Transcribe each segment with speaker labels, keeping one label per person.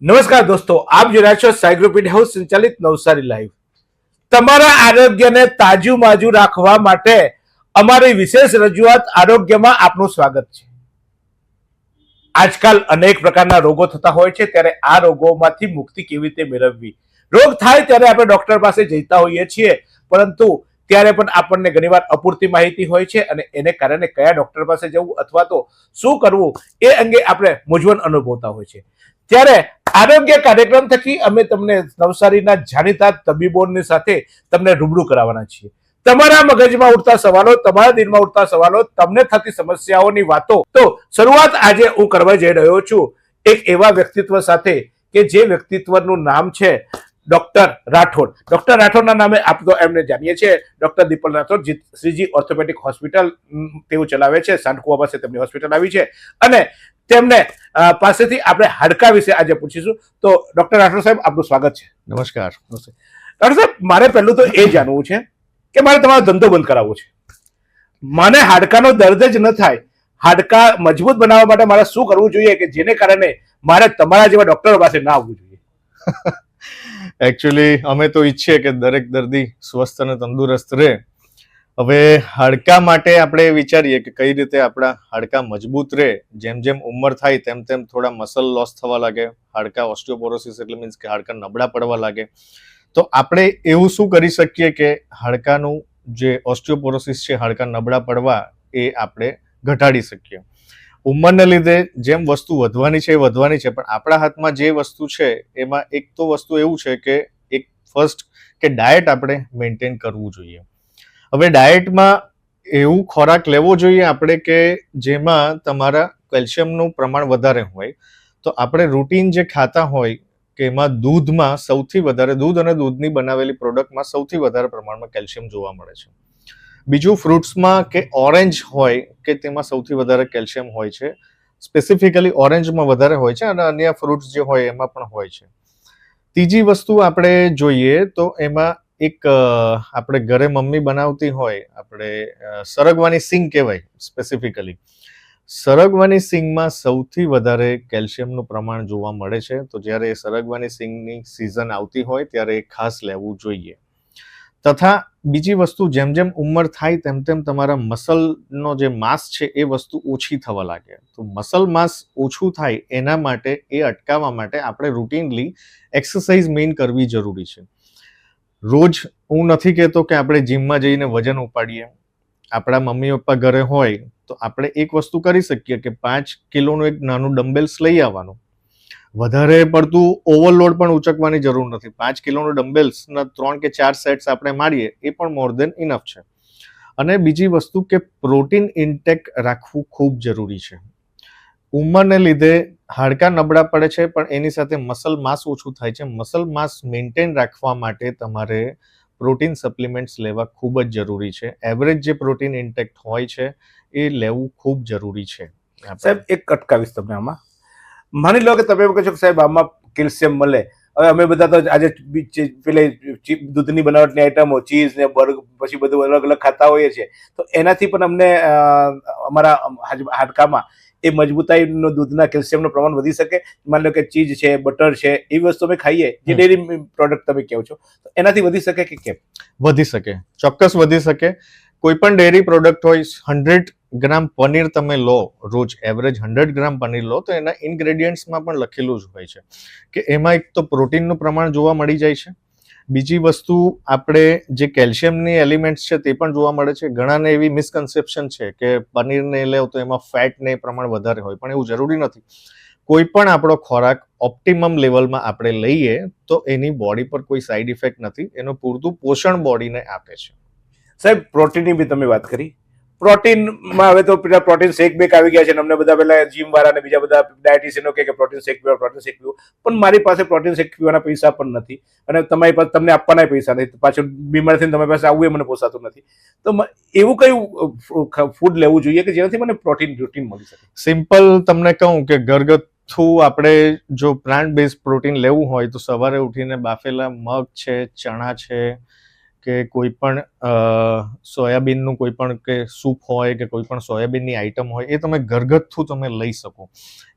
Speaker 1: નમસ્કાર દોસ્તો, આપ જોઈ રહ્યા છો સાઈ ગ્રુપ મીડિયા હાઉસ સંચાલિત નવસારી લાઈવ. તમારા આરોગ્યને તાજું માજુ રાખવા માટે અમારી વિશેષ રજૂઆત આરોગ્યમાં આપનું સ્વાગત છે. આજકાલ અનેક પ્રકારના રોગો થતા હોય છે, ત્યારે આ રોગોમાંથી મુક્તિ કેવી રીતે મેળવવી? રોગ થાય ત્યારે આપણે ડોક્ટર પાસે જતા હોઈએ છીએ, પરંતુ ત્યારે પણ આપણને ઘણીવાર અપૂરતી માહિતી હોય છે અને એને કારણે કયા ડોક્ટર પાસે જવું અથવા તો શું કરવું એ અંગે આપણે મૂંઝવણ અનુભવતા હોય છે. ત્યારે આરોગ્ય કાર્યક્રમ થકી અમે તમને નવસારીના જાણીતા તબીબોની સાથે તમને રૂબરૂ કરાવવાના છીએ. તમારા મગજમાં ઉઠતા સવાલો, તમારા દિલમાં ઉઠતા સવાલો, તમને થતી સમસ્યાઓની વાતો તો શરૂઆત આજે હું કરવા જઈ રહ્યો છું એક એવા વ્યક્તિત્વ સાથે કે જે વ્યક્તિત્વનું નામ છે ડોક્ટર રાઠોડ. ડોક્ટર રાઠોડના નામે આપ તો એમને જાણીએ છીએ. Doctor Dipal Rathod Shriji orthopaedic hospital તેઓ ચલાવે છે. સાંઢકુવા પાસે તેમની હોસ્પિટલ આવી છે અને તેમને પાસેથી આપણે હાડકા વિશે આજે પૂછીશું. તો ડોક્ટર રાઠોડ સાહેબ, આપનું સ્વાગત છે.
Speaker 2: નમસ્કાર.
Speaker 1: ડોક્ટર સાહેબ, મારે પહેલું તો એ જાણવું છે કે મારે તમારો ધંધો બંધ કરાવવો છે. મને હાડકાનો દર્દ જ ન થાય, હાડકા મજબૂત બનાવવા માટે મારે શું કરવું જોઈએ કે જેને કારણે મારે તમારા જેવા ડોક્ટરો પાસે ના આવવું જોઈએ?
Speaker 2: એકચ્યુઅલી અમે તો ઈચ્છીએ કે દરેક દર્દી સ્વસ્થ અને તંદુરસ્ત રહે. હવે હાડકા માટે આપણે વિચારીએ કે કઈ રીતે આપણા હાડકા મજબૂત રહે. જેમ જેમ ઉંમર થાય તેમ તેમ થોડા મસલ લોસ થવા લાગે, હાડકા ઓસ્ટિયોપોરોસિસ એટલે મીન્સ કે હાડકા નબળા પડવા લાગે. તો આપણે એવું શું કરી શકીએ કે હાડકાનું જે ઓસ્ટિયોપોરોસિસ છે, હાડકા નબળા પડવા, એ આપણે ઘટાડી શકીએ. ઉંમરને લીધે જેમ વસ્તુ વધવાની છે એ વધવાની છે, પણ આપણા હાથમાં જે વસ્તુ છે એમાં એક તો વસ્તુ એવું છે કે એક ફર્સ્ટ કે ડાયટ આપણે મેન્ટેન કરવું જોઈએ. હવે ડાયટમાં એવું ખોરાક લેવો જોઈએ આપણે કે જેમાં તમારા કેલ્શિયમનું પ્રમાણ વધારે હોય. તો આપણે રૂટીન જે ખાતા હોય કે એમાં દૂધમાં સૌથી વધારે, દૂધ અને દૂધની બનાવેલી પ્રોડક્ટમાં સૌથી વધારે પ્રમાણમાં કેલ્શિયમ જોવા મળે છે. બીજું ફ્રૂટ્સમાં કે ઓરેન્જ હોય કે તેમાં સૌથી વધારે કેલ્શિયમ હોય છે. સ્પેસિફિકલી ઓરેન્જમાં વધારે હોય છે અને અન્ય ફ્રૂટ્સ જે હોય એમાં પણ હોય છે. ત્રીજી વસ્તુ આપણે જોઈએ તો એમાં એક આપણે ઘરે મમ્મી બનાવતી હોય, આપણે સરગવાની સિંગ કહેવાય સ્પેસિફિકલી. સરગવાની સિંગમાં સૌથી વધારે કેલ્શિયમનું પ્રમાણ જોવા મળે છે. તો જ્યારે સરગવાની સિંગની સિઝન આવતી હોય ત્યારે એ ખાસ લેવું જોઈએ. તથા બીજી વસ્તુ, જેમ જેમ ઉંમર થાય તેમ તેમ તમારા મસલનો જે માસ છે એ વસ્તુ ઓછી થવા લાગે. તો મસલ માસ ઓછું થાય એના માટે, એ અટકાવવા માટે આપણે રૂટીનલી એક્સરસાઇઝ મેઇન કરવી જરૂરી છે. રોજ હું નથી કહેતો કે આપણે જીમમાં જઈને વજન ઉપાડીએ. આપણા મમ્મી પપ્પા ઘરે હોય તો આપણે એક વસ્તુ કરી શકીએ કે 5 કિલોનું એક નાનું ડમ્બેલ્સ લઈ આવવાનું. વધારે પડતું ઓવરલોડ પણ ઉચકવાની જરૂર નથી. 5 કિલોનું ડમ્બેલ્સના 3 કે 4 સેટ્સ આપણે મારીએ એ પણ મોર દેન ઇનફ છે. અને બીજી વસ્તુ કે પ્રોટીન ઇન્ટેક રાખવું ખૂબ જરૂરી છે. ઉંમરને લીધે હાડકા નબળા પડે છે, પણ એની સાથે મસલ માસ ઓછું થાય છે. મસલ માસ મેન્ટેન રાખવા માટે તમારે પ્રોટીન સપ્લિમેન્ટ્સ લેવા ખૂબ જ જરૂરી છે. એવરેજ જે પ્રોટીન ઇન્ટેક હોય છે એ લેવું ખૂબ જરૂરી છે.
Speaker 1: સાહેબ, એક અટકાવીશ તમને આમાં. માની લો કે તમે એમ કહો છો કે સાહેબ આમાં કેલ્શિયમ મળે. હવે અમે બધા તો આજે પેલે દૂધની બનાવટની આઈટમો, ચીઝ ને બર્ગ, પછી બધું અલગ અલગ ખાતા હોઈએ છીએ, તો એનાથી પણ અમને અમારા હાડકામાં એ મજબૂતાઈનો, દૂધના કેલ્શિયમનું પ્રમાણ વધી શકે. માની લો કે ચીઝ છે, બટર છે, એવી વસ્તુ અમે ખાઈએ, જે ડેરી પ્રોડક્ટ તમે કહો છો, તો એનાથી વધી શકે કે કેમ?
Speaker 2: વધી શકે, ચોક્કસ વધી શકે. કોઈ પણ ડેરી પ્રોડક્ટ હોય, 100 ગ્રામ પનીર તમે લો રોજ, એવરેજ 100 ગ્રામ પનીર લો, તો એના ઇન્ગ્રેડિયન્ટ્સમાં પણ લખેલું જ હોય છે કે એમાં એક તો પ્રોટીનનું પ્રમાણ જોવા મળી જાય છે. બીજી વસ્તુ, આપણે જે કેલ્શિયમની એલિમેન્ટ્સ છે તે પણ જોવા મળે છે. ઘણાને એવી મિસકન્સેપ્શન છે કે પનીરને લેવ તો એમાં ફેટને પ્રમાણ વધારે હોય, પણ એવું જરૂરી નથી. કોઈ પણ આપણો ખોરાક ઓપ્ટિમમ લેવલમાં આપણે લઈએ તો એની બોડી પર કોઈ સાઈડ ઇફેક્ટ નથી. એનું પૂરતું પોષણ બોડીને આપે છે.
Speaker 1: સાહેબ, પ્રોટીનની બી તમે વાત કરી. પ્રોટીનમાં હવે તો પેલા પ્રોટીન શેક બેક આવી ગયા છે, અમને બધા પેલા જીમ વાળા ને બીજા બધા ડાયટિશિયનો કે પ્રોટીન શેક પીવો, પ્રોટીન શેક પીવો, પણ મારી પાસે પ્રોટીન શેક પીવાના પૈસા પણ નથી અને તમારી પાસે, તમને આપવાના પૈસા નથી. પાછું બીમાર થઈને તમારી પાસે આવવું એ મને પોસાતું નથી. તો એવું કયું ફૂડ લેવું જોઈએ કે જેનાથી મને પ્રોટીન મળી શકે?
Speaker 2: સિમ્પલ તમને કહું કે ઘરગથ્થુ આપણે જો પ્લાન્ટ બેઝ પ્રોટીન લેવું હોય તો સવારે ઉઠીને બાફેલા મગ છે, ચણા છે, કે કોઈ પણ સોયાબીનનું કોઈ પણ કે સૂપ હોય કે કોઈ પણ સોયાબીનની આઈટમ હોય એ તમે ઘરગથ્થુ તમે લઈ શકો.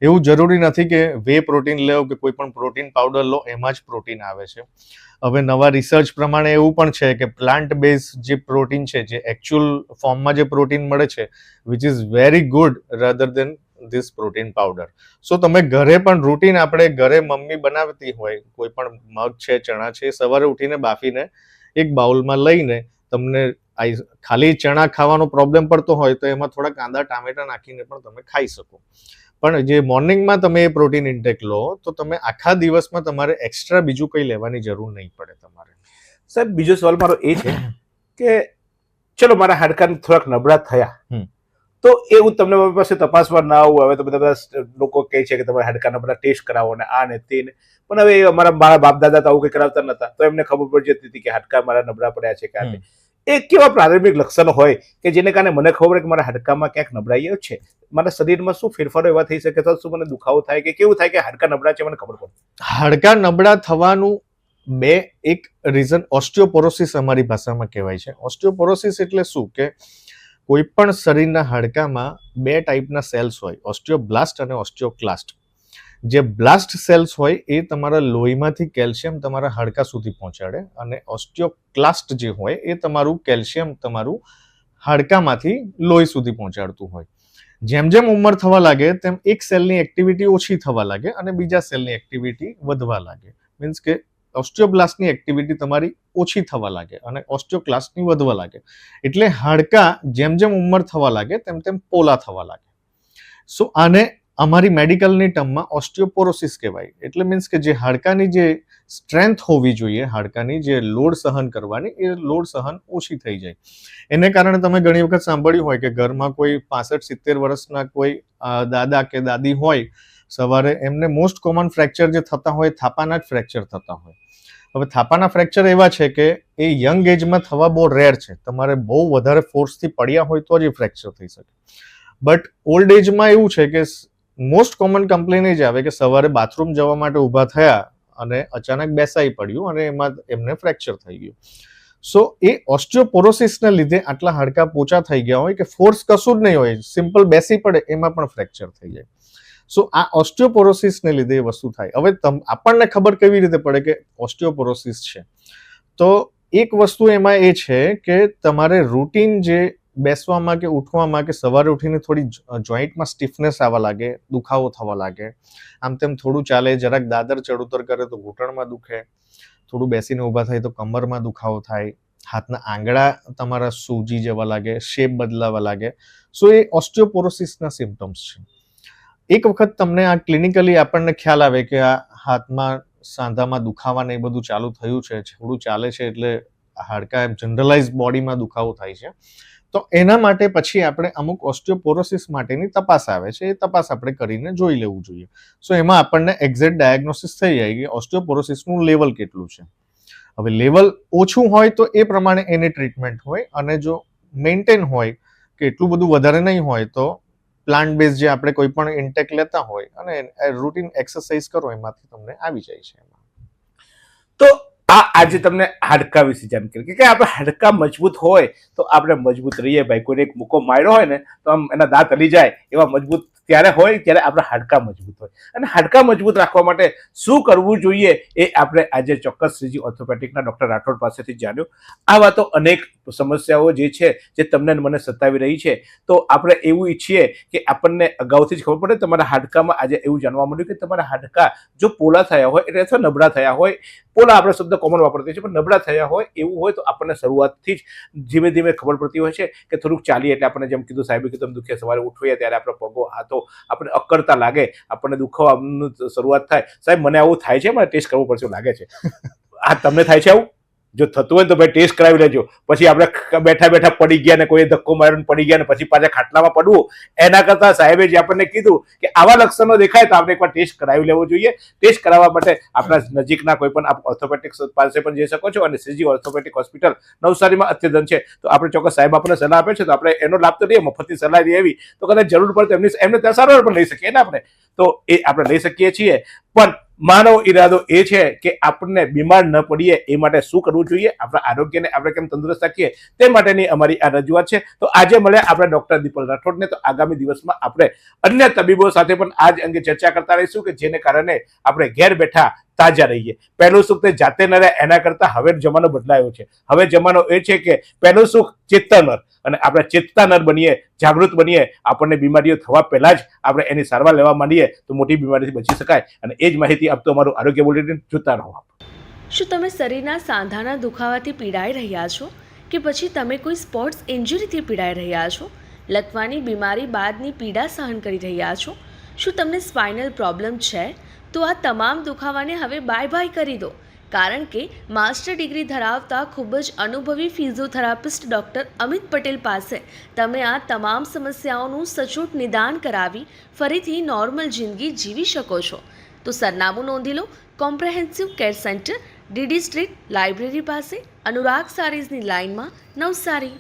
Speaker 2: એવું જરૂરી નથી કે વે પ્રોટીન લેવો કે કોઈ પણ પ્રોટીન પાવડર લો એમાં જ પ્રોટીન આવે છે. હવે નવા રિસર્ચ પ્રમાણે એવું પણ છે કે પ્લાન્ટ બેઝ જે પ્રોટીન છે, જે એકચ્યુઅલ ફોર્મમાં જે પ્રોટીન મળે છે, which is very good rather than this protein powder. So તમે ઘરે પણ રૂટીન આપણે ઘરે મમ્મી બનાવતી હોય કોઈ પણ મગ છે, ચણા છે, સવારે ઉઠીને બાફીને એક બાઉલમાં લઈને તમને ખાલી ચણા ખાવાનો પ્રોબ્લેમ પડતો હોય તો એમાં થોડા કાંદા ટામેટા નાખીને પણ તમે ખાઈ શકો. પણ જે મોર્નિંગમાં તમે એ પ્રોટીન ઇન્ટેક લો તો તમે આખા દિવસમાં તમારે એક્સ્ટ્રા બીજું કંઈ લેવાની જરૂર નહીં પડે તમારે.
Speaker 1: સાહેબ, બીજો સવાલ મારો એ છે કે ચલો મારા હાડકાં થોડાક નબળા થયા તો એ હું તમને મારી પાસે તપાસવા ના આવું. હવે તો બધા લોકો કહે છે કે તમારા હાડકાના બધા ટેસ્ટ કરાવો ને આ ને તે ને, પણ હવે મારા બાપ દાદા તો આવું કંઈ કરાવતા નતા, તો એમને ખબર પડી જતી હતી કે હાડકાં મારા નબળા પડ્યા છે કે એ કેવા પ્રારંભિક લક્ષણો હોય કે જેને કારણે મને ખબર હોય કે મારા હાડકામાં ક્યાંક નબળાઈ છે, મારા શરીરમાં શું ફેરફારો એવા થઈ શકે તો શું મને દુખાવો થાય કે કેવું થાય કે હાડકાં નબળા છે મને ખબર પડે?
Speaker 2: હાડકાં નબળા થવાનું એક રીઝન ઓસ્ટિયોપોરોસિસ અમારી ભાષામાં કહેવાય છે. ઓસ્ટિયોપોરોસિસ એટલે શું કે કોઈ પણ શરીરના હાડકામાં બે ટાઈપના સેલ્સ હોય, ઓસ્ટિયોબ્લાસ્ટ અને ઓસ્ટિયોક્લાસ્ટ. જે બ્લાસ્ટ સેલ્સ હોય એ તમારા લોહીમાંથી કેલ્શિયમ તમારા હાડકા સુધી પહોંચાડે અને ઓસ્ટિયોક્લાસ્ટ જે હોય એ તમારું કેલ્શિયમ તમારું હાડકામાંથી લોહી સુધી પહોંચાડતું હોય. જેમ જેમ ઉંમર થવા લાગે તેમ એક સેલની એક્ટિવિટી ઓછી થવા લાગે અને બીજા સેલની એક્ટિવિટી વધવા લાગે. મીન્સ કે ઓસ્ટિયોબ્લાસ્ટની એક્ટિવિટી તમારી ઓછી થવા લાગે અને ઓસ્ટિયોક્લાસ્ટની વધવા લાગે. એટલે હાડકાં જેમ જેમ ઉંમર થવા લાગે તેમ તેમ પોલા થવા લાગે. સો આને અમારી મેડિકલની ટર્મમાં ઓસ્ટિયોપોરોસિસ કહેવાય. એટલે મીન્સ કે જે હાડકાની જે સ્ટ્રેન્થ હોવી જોઈએ, હાડકાની જે લોડ સહન કરવાની, એ લોડ સહન ઓછી થઈ જાય. એને કારણે તમે ઘણી વખત સાંભળ્યું હોય કે ઘરમાં કોઈ 65-70 વર્ષના કોઈ દાદા કે દાદી હોય, સવારે એમને મોસ્ટ કોમન ફ્રેક્ચર જે થતા હોય થાપાના જ ફ્રેક્ચર થતા હોય. હવે થાપાના ફ્રેક્ચર એવા છે કે એ યંગ એજમાં થવા બહુ રેર છે. તમારે બહુ વધારે ફોર્સથી પડ્યા હોય તો જ એ ફ્રેક્ચર થઈ શકે. બટ ઓલ્ડ એજમાં એવું છે કે મોસ્ટ કોમન કમ્પ્લેન એ જ આવે કે સવારે બાથરૂમ જવા માટે ઊભા થયા અને અચાનક બેસાઈ પડ્યું અને એમાં એમને ફ્રેક્ચર થઈ ગયું. સો એ ઓસ્ટિયોપોરોસિસના લીધે આટલા હાડકાં પોચા થઈ ગયા હોય કે ફોર્સ કશું જ નહીં હોય, સિમ્પલ બેસી પડે એમાં પણ ફ્રેક્ચર થઈ જાય. સો આ ઓસ્ટિયોપોરોસિસને લીધે એ વસ્તુ થાય. હવે આપણને ખબર કેવી રીતે પડે કે ઓસ્ટિયોપોરોસિસ છે? તો એક વસ્તુ એમાં એ છે કે તમારે રૂટીન જે બેસવામાં કે ઉઠવામાં કે સવારે ઉઠીને થોડી જોઈન્ટમાં સ્ટીફનેસ આવવા લાગે, દુખાવો થવા લાગે, આમ તેમ થોડું ચાલે, જરાક દાદર ચડ ઉતર કરે તો ઘૂંટણમાં દુખે, થોડું બેસીને ઊભા થાય તો કમરમાં દુખાવો થાય, હાથના આંગળા તમારા સૂજી જવા લાગે, શેપ બદલાવા લાગે. સો એ ઓસ્ટિયોપોરોસિસના સિમ્પટમ્સ છે. એક વખત તમને આ ક્લિનિકલી આપણને ખ્યાલ આવે કે આ હાથમાં સાંધામાં દુખાવા ને એ બધું ચાલુ થયું છે, થોડું ચાલે છે એટલે હાડકા એમ જનરલાઇઝ બોડીમાં દુખાવો થાય છે, તો એના માટે પછી આપણે અમુક ઓસ્ટિયોપોરોસિસ માટેની તપાસ આવે છે. એ તપાસ આપણે કરીને જોઈ લેવું જોઈએ. સો એમાં આપણને એક્ઝેક્ટ ડાયગ્નોસિસ થઈ જાય કે ઓસ્ટિયોપોરોસિસનું લેવલ કેટલું છે. હવે લેવલ ઓછું હોય તો એ પ્રમાણે એની ટ્રીટમેન્ટ હોય અને જો મેન્ટેન હોય કે એટલું બધું વધારે નહીં હોય તો પ્લાન્ટ બેઝ જે આપણે કોઈ પણ ઇન્ટેક લેતા હોય અને રૂટીન એક્સરસાઇઝ કરો એમાંથી તમને આવી જાય છે.
Speaker 1: તો આજે તમને હાડકા વિશે જાણકારી કે આપણે હાડકા મજબૂત હોય તો આપણે મજબૂત રહીએ. ભાઈ કોઈને એક મુક્કો માર્યો હોય ને તો આમ એના દાંત હલી જાય એવા મજબૂત ત્યારે હોય ત્યારે આપણા હાડકા મજબૂત હોય. અને હાડકા મજબૂત રાખવા માટે શું કરવું જોઈએ એ આપણે આજે ચોક્કસ શ્રીજી ઓર્થોપેડિકના ડોક્ટર રાઠોડ પાસેથી જાણ્યું. આવા તો અનેક સમસ્યાઓ જે છે જે તમને મને સતાવી રહી છે, તો આપણે એવું ઈચ્છીએ કે આપણને અગાઉથી જ ખબર પડે. તમારા હાડકામાં આજે એવું જાણવા મળ્યું કે તમારા હાડકા જો પોલા થયા હોય એટલે અથવા નબળા થયા હોય, પોલા આપણે શબ્દ કોમન વાપરતી છે પણ નબળા થયા હોય એવું હોય તો આપણને શરૂઆતથી જ ધીમે ધીમે ખબર પડતી હોય છે કે થોડુંક ચાલીએ એટલે આપણને જેમ કીધું સાહેબે કીધું દુખે, સવારે ઉઠીએ ત્યારે આપણે પગો હાથો આપણે અકળતા લાગે, આપણને દુખવાનું શરૂઆત થાય. સાહેબ મને આવું થાય છે, મને ટેસ્ટ કરવું પડશે એવું લાગે છે. આ તમને થાય છે આવું? જો થતું હોય તો ભાઈ ટેસ્ટ કરાવી લેજો. પછી આપણે બેઠા બેઠા પડી ગયા ને કોઈ ધક્કો મારીને પડી ગયા ને પછી પાછા ખાટલામાં પડવું, એના કરતા સાહેબે જે આપણને કીધું કે આવા લક્ષણો દેખાય તો આપણે એકવાર ટેસ્ટ કરાવી લેવો જોઈએ. ટેસ્ટ કરાવવા માટે આપણા નજીકના કોઈ પણ આપ ઓર્થોપેડિક પાસે પણ જઈ શકો છો અને શ્રીજી ઓર્થોપેડિક હોસ્પિટલ નવસારીમાં અત્યધન છે. તો આપણે ચોક્કસ સાહેબ આપણને સલાહ આપે છે તો આપણે એનો લાભ તો લઈએ. મફતની સલાહ એવી તો કદાચ જરૂર પડે તો એમને ત્યાં સારવાર પણ લઈ શકીએ ને આપણે, તો એ આપણે લઈ શકીએ છીએ. પણ માનવ ઈરાદો એ છે કે આપણને બીમાર ન પડીએ એ માટે શું કરવું જોઈએ, આપણા આરોગ્યને આપણે કેમ તંદુરસ્ત રાખીએ તે માટેની અમારી આ રજૂઆત છે. તો આજે મળ્યા આપણે ડોક્ટર દીપલ રાઠોડને. તો આગામી દિવસમાં આપણે અન્ય તબીબો સાથે પણ આ જ અંગે ચર્ચા કરતા રહીશું કે જેને કારણે આપણે ઘેર બેઠા તાજા રહીએ. પહેલું સુખ તે જાતે ન રહે એના કરતા હવે જમાનો બદલાયો છે. હવે જમાનો એ છે કે પહેલું સુખ ચેતતા નર, અને આપણે ચેતતા નર બનીએ, જાગૃત બનીએ. આપણને બીમારીઓ થવા પહેલા જ આપણે એની સારવાર લેવા માંડીએ તો મોટી બીમારીથી બચી શકાય. અને એ જ માહિતી આપતો અમારું આરોગ્ય બુલેટિન જોતા રહો.
Speaker 3: શું તમે શરીરના સાંધાના દુખાવાથી પીડાઈ રહ્યા છો કે પછી તમે કોઈ સ્પોર્ટ્સ ઇન્જરીથી પીડાઈ રહ્યા છો? લકવાની બીમારી બાદની પીડા સહન કરી રહ્યા છો? શું તમને સ્પાઇનલ પ્રોબ્લેમ છે? તો આ તમામ દુખાવાને હવે બાય બાય કરી દો, કારણ કે માસ્ટર ડિગ્રી ધરાવતા ખૂબ જ અનુભવી ફિઝિયોથેરાપિસ્ટ ડૉક્ટર અમિત પટેલ પાસે તમે આ તમામ સમસ્યાઓનું સચોટ નિદાન કરાવી ફરીથી નોર્મલ જિંદગી જીવી શકો છો. તો સરનામું નોંધી લો. Comprehensive care centre, DD street, library પાસે, અનુરાગ સારીઝની લાઇનમાં, નવસારી.